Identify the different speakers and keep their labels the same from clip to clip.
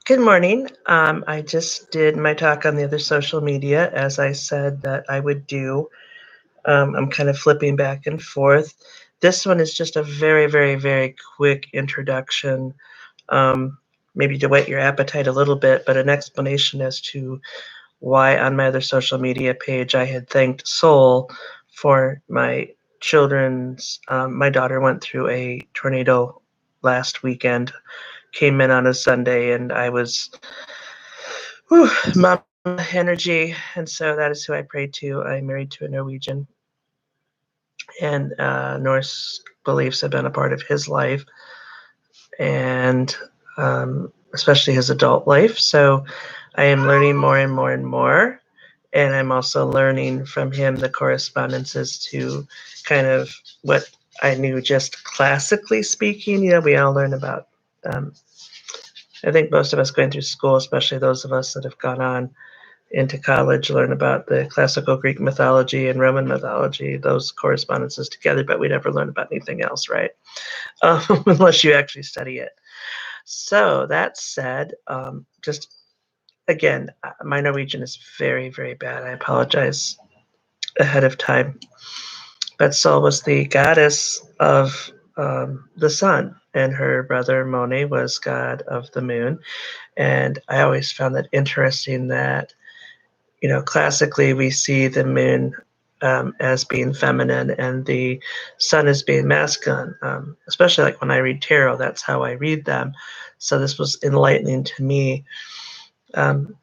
Speaker 1: Good morning. I just did my talk on the other social media as I said that I would do. I'm kind of flipping back and forth. This one is just a very, very, very quick introduction, um, maybe to whet your appetite a little bit, but an explanation as to why on my other social media page I had thanked Soul for my children's. My daughter went through a tornado last weekend, came in on a Sunday, and I was mama energy, and so that is who I pray to. I'm married to a Norwegian, and Norse beliefs have been a part of his life, and especially his adult life. So I am learning more and more and more, and I'm also learning from him the correspondences to kind of what I knew just classically speaking. We all learn about. Um, I think most of us going through school, especially those of us that have gone on into college, learn about the classical Greek mythology and Roman mythology, those correspondences together, but we never learn about anything else, right? Unless you actually study it. So that said, just again, my Norwegian is very, very bad. I apologize ahead of time. But Sol was the goddess of the sun, and her brother Moni was god of the moon. And I always found that interesting that classically we see the moon as being feminine and the sun as being masculine. Especially like when I read tarot, that's how I read them. So this was enlightening to me. Um,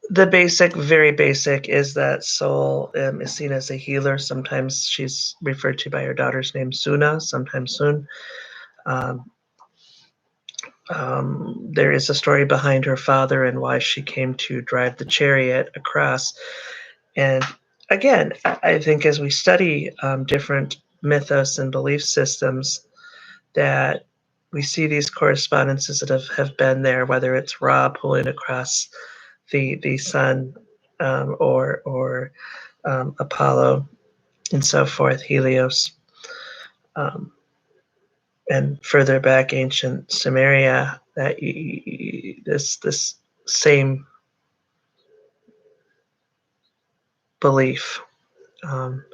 Speaker 1: the basic, very basic, is that Soul is seen as a healer. Sometimes she's referred to by her daughter's name, Suna, sometimes Sun. Um, there is a story behind her father and why she came to drive the chariot across. And again, I think as we study different mythos and belief systems, that we see these correspondences that have been there, whether it's Ra pulling across the sun, or Apollo and so forth, Helios, um, and further back ancient Sumeria. That this same belief. Um,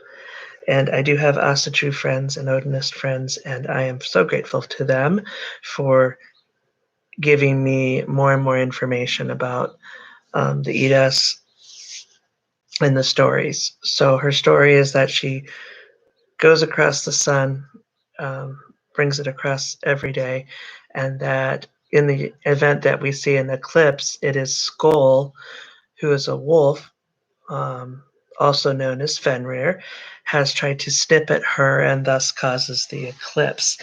Speaker 1: And I do have Asatru friends and Odinist friends, and I am so grateful to them for giving me more and more information about the Eddas and the stories. So her story is that she goes across the sun, um, brings it across every day, and that in the event that we see an eclipse, it is Skoll, who is a wolf, um, also known as Fenrir, has tried to snip at her and thus causes the eclipse.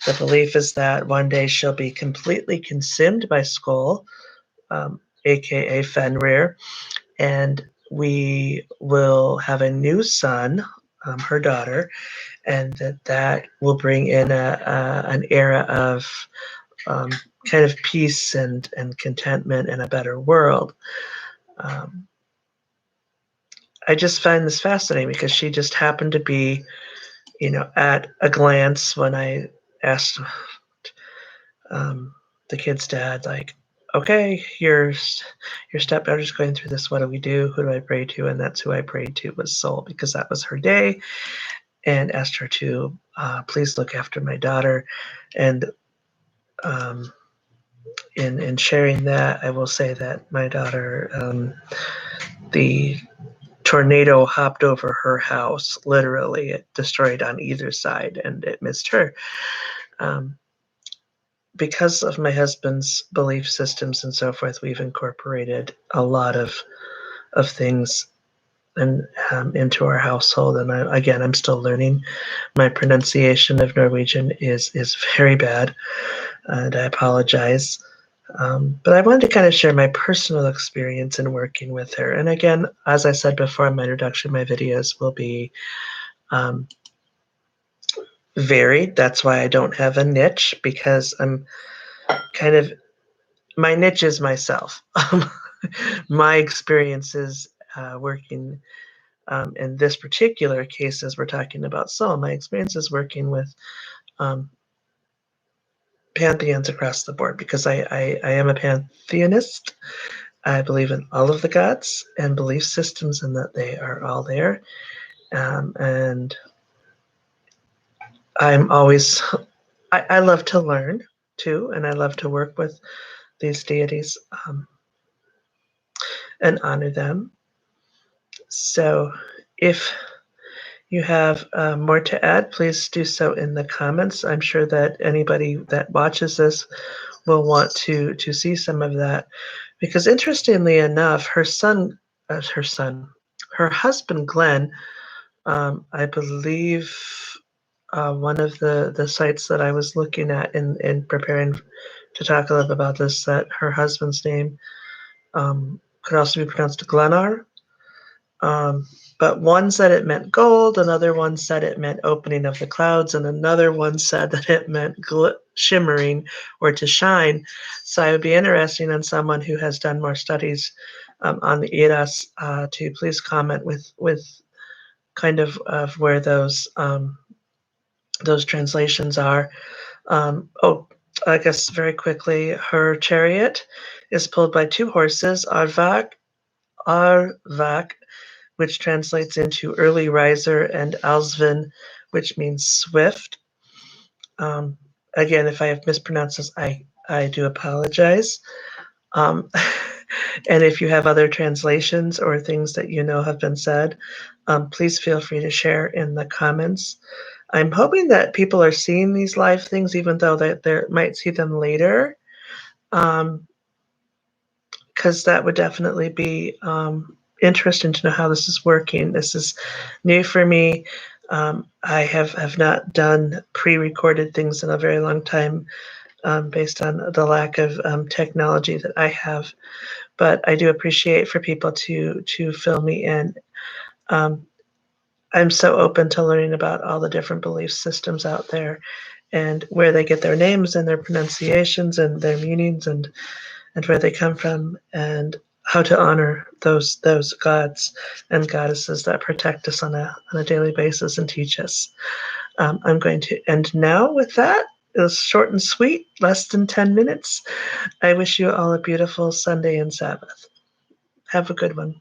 Speaker 1: The belief is that one day she'll be completely consumed by Skoll, aka Fenrir, and we will have a new sun, her daughter, and that will bring in an era of um, kind of peace and contentment and a better world. Um, I just find this fascinating because she just happened to be, at a glance when I asked the kid's dad, like, okay, your stepdaughter's going through this. What do we do? Who do I pray to? And that's who I prayed to, was Soul, because that was her day, and asked her to please look after my daughter. And um, in sharing that, I will say that my daughter, the tornado hopped over her house. Literally, it destroyed on either side, and it missed her. Um, because of my husband's belief systems and so forth, we've incorporated a lot of things and into our household. And I'm still learning. My pronunciation of Norwegian is very bad, and I apologize. But I wanted to kind of share my personal experience in working with her. And again, as I said before in my introduction, my videos will be um, varied. That's why I don't have a niche, because I'm kind of, my niche is myself. My experiences working in this particular case, as we're talking about Soul, my experiences working with um, pantheons across the board because I am a pantheonist. I believe in all of the gods and belief systems and that they are all there. And I'm always, I love to learn too, and I love to work with these deities and honor them. So if you have more to add, please do so in the comments. I'm sure that anybody that watches this will want to see some of that, because interestingly enough, her husband Glenn, I believe one of the sites that I was looking at in preparing to talk a little about this, that her husband's name could also be pronounced Glennar. Um, but one said it meant gold, another one said it meant opening of the clouds, and another one said that it meant shimmering or to shine. So I would be interested in someone who has done more studies on the Eras to please comment with kind of where those translations are. I guess very quickly, her chariot is pulled by two horses, Arvak, which translates into early riser, and Alsvin, which means swift. Again, if I have mispronounced this, I do apologize. Um, and if you have other translations or things that you know have been said, please feel free to share in the comments. I'm hoping that people are seeing these live things, even though they might see them later, because that would definitely be interesting to know how this is working. This is new for me. I have not done pre-recorded things in a very long time, based on the lack of technology that I have. But I do appreciate for people to fill me in. I'm so open to learning about all the different belief systems out there and where they get their names and their pronunciations and their meanings and where they come from and how to honor those gods and goddesses that protect us on a daily basis and teach us. I'm going to end now with that. It was short and sweet, less than 10 minutes. I wish you all a beautiful Sunday and Sabbath. Have a good one.